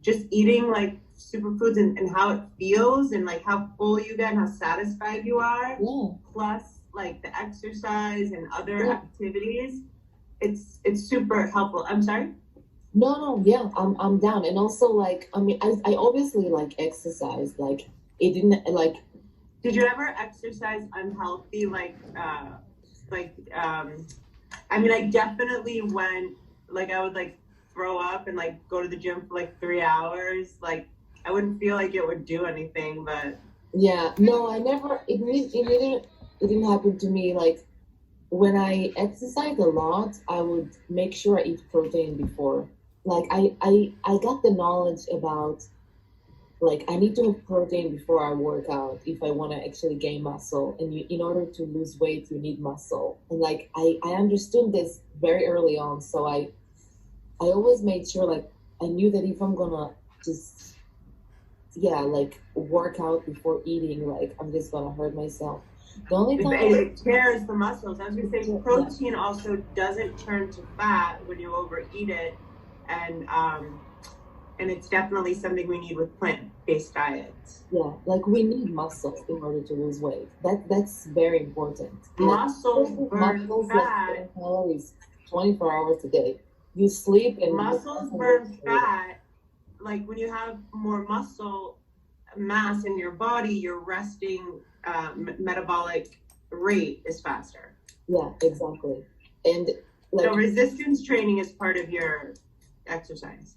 just eating like superfoods and how it feels and like how full you get and how satisfied you are, Yeah, plus like the exercise and other yeah. activities, it's super helpful. I'm sorry? No, no, yeah, I'm down. And also like I mean I obviously like exercise. Like it didn't like Did you ever exercise unhealthy like I mean I definitely went like I would like throw up and like go to the gym for like 3 hours. Like I wouldn't feel like it would do anything, but yeah, no, I never it didn't happen to me. Like when I exercise a lot, I would make sure I eat protein before. Like I got the knowledge about like I need to have protein before I work out if I want to actually gain muscle. And in order to lose weight, you need muscle. And like I understood this very early on, so I always made sure like I knew that if I'm gonna just yeah like work out before eating, like I'm just gonna hurt myself. The only time I it tears the muscles. I was gonna say yeah protein also doesn't turn to fat when you overeat it, and um, and it's definitely something we need with plant-based diets. yeah like we need muscle in order to lose weight. That's very important. Like Muscles burn muscles like burn fat. calories 24 hours a day. You sleep and your Muscles muscle works burn for you. fat. Like when you have more muscle mass in your body, your resting metabolic rate is faster. Yeah, exactly. And So like resistance training is part of your exercise.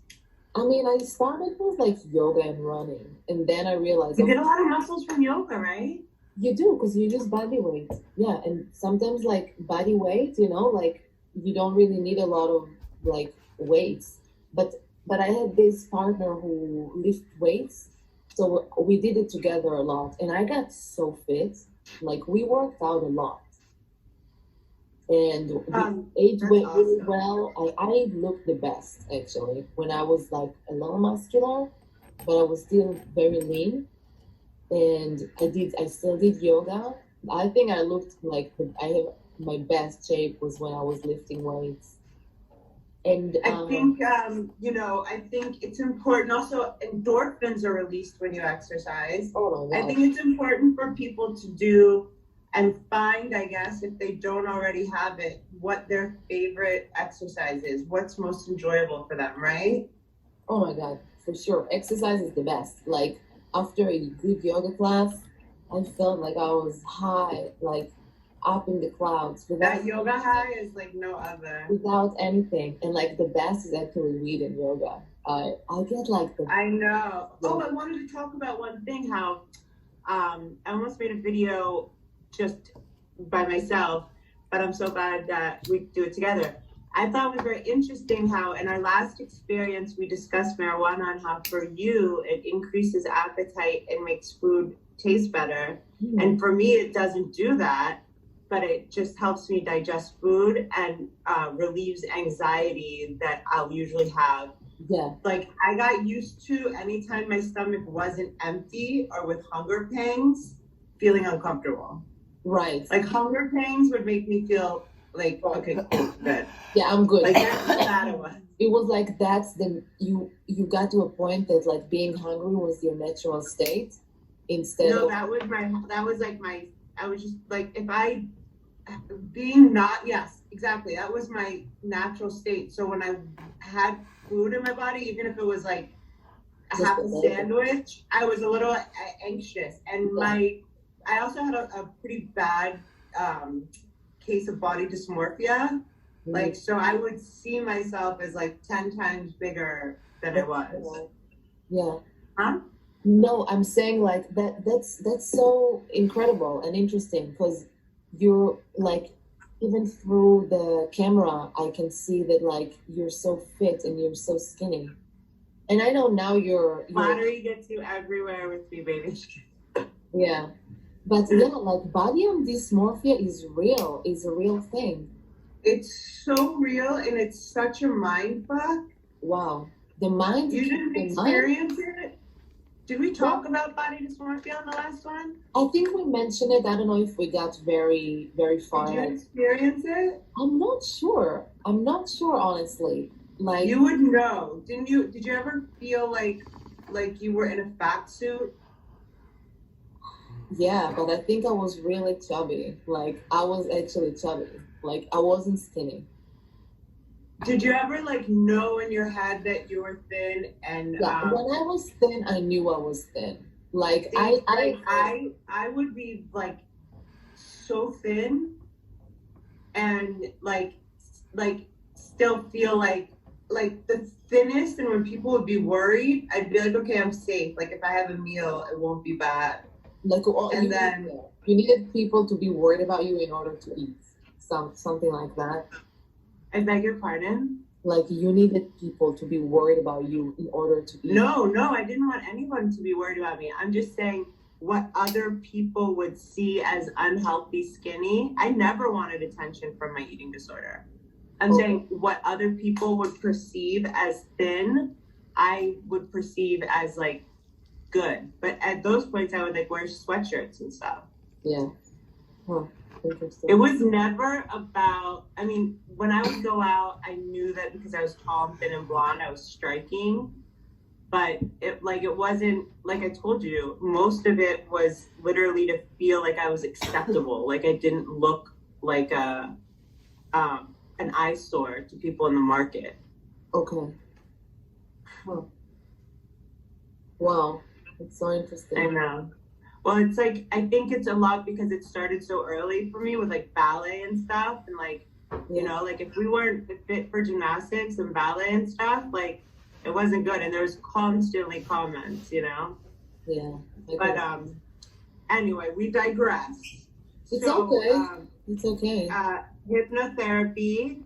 I mean, I started with like yoga and running, and then I realized, You okay, get a lot of muscles from yoga, right? you do because you use body weight. Yeah, and sometimes like body weight, you know, like you don't really need a lot of like weights. But I had this partner who lift weights, so we did it together a lot, and I got so fit. Like we worked out a lot, and we ate That's really awesome. well. I looked the best actually when I was like a little muscular, but I was still very lean. And I still did yoga. I think I looked like I have my best shape was when I was lifting weights. And I think, I think it's important. Also, endorphins are released when you exercise. oh my I god, think it's important for people to do and find, I guess, if they don't already have it, what their favorite exercise is, what's most enjoyable for them, right? oh my god, for sure. Exercise is the best. Like after a good yoga class, I felt like I was high, like up in the clouds That yoga high is like no other. without anything. And like the best is actually weed and yoga. I get like the I know. Oh, the I wanted to talk about one thing how I almost made a video just by myself, but I'm so glad that we do it together. I thought it was very interesting how in our last experience we discussed marijuana and how for you it increases appetite and makes food taste better. hmm, And for me, it doesn't do that, but it just helps me digest food and relieves anxiety that I'll usually have. yeah, Like I got used to anytime my stomach wasn't empty or with hunger pangs, feeling uncomfortable. right. Like hunger pangs would make me feel like, Right. okay, cool, good. Yeah, I'm good. Like that's how bad it was. It was like that's the you got to a point that like being hungry was your natural state instead No, of that was like my, I was just like, if I, being not, yes, exactly. That was my natural state. So when I had food in my body, even if it was like a just half a a little sandwich, I was a little anxious. And yeah. I also had a pretty bad um, case of body dysmorphia. Mhm. Like, so I would see myself as like 10 times bigger than I was. Yeah. Huh? No, I'm saying like that's so incredible and interesting because you're like even through the camera I can see that like you're so fit and you're so skinny. And I know now you're Flattery gets you everywhere with me, baby. yeah. But yeah, like body dysmorphia is a real thing. It's so real and it's such a mind fuck. Wow. The mind, You didn't the mind? experience it? Did we Well, talk about body dysmorphia on the last one? I think we mentioned it. I don't know if we got very, very Did far. you Like, experience it? I'm not sure. I'm not sure, honestly. Like, You would know, didn't you? Did you ever feel like you were in a fat suit? yeah, but I think I was really chubby. Like, I was actually chubby. Like, I wasn't skinny. Did you ever like know in your head that you were thin and Yeah, when I was thin, I knew I was thin. Like, see, like I would be like so thin and like still feel like the thinnest, and when people would be worried, I'd be like, okay, I'm safe. Like if I have a meal, it won't be bad. like, And then you needed people to be worried about you in order to eat. Something like that. I beg your pardon? Like, you needed people to be worried about you in order to eat. No, no, I didn't want anyone to be worried about me. I'm just saying what other people would see as unhealthy skinny. I never wanted attention from my eating disorder. I'm Okay. saying what other people would perceive as thin, I would perceive as like good. But at those points, I would like wear sweatshirts and stuff. Yeah. Huh. Interesting. It was never about, I mean, when I would go out, I knew that because I was tall, thin, and blonde, I was striking. But it wasn't, like I told you, most of it was literally to feel like I was acceptable. Like I didn't look like an eyesore to people in the market. Okay. Huh. Wow. It's so I interesting. know. Well, it's like I think it's a lot because it started so early for me with like ballet and stuff, and like Yeah. like if we weren't fit for gymnastics and ballet and stuff, like it wasn't good, and there was constantly comments. Yeah. I But guess. anyway, we digress. It's So okay. It's okay. hypnotherapy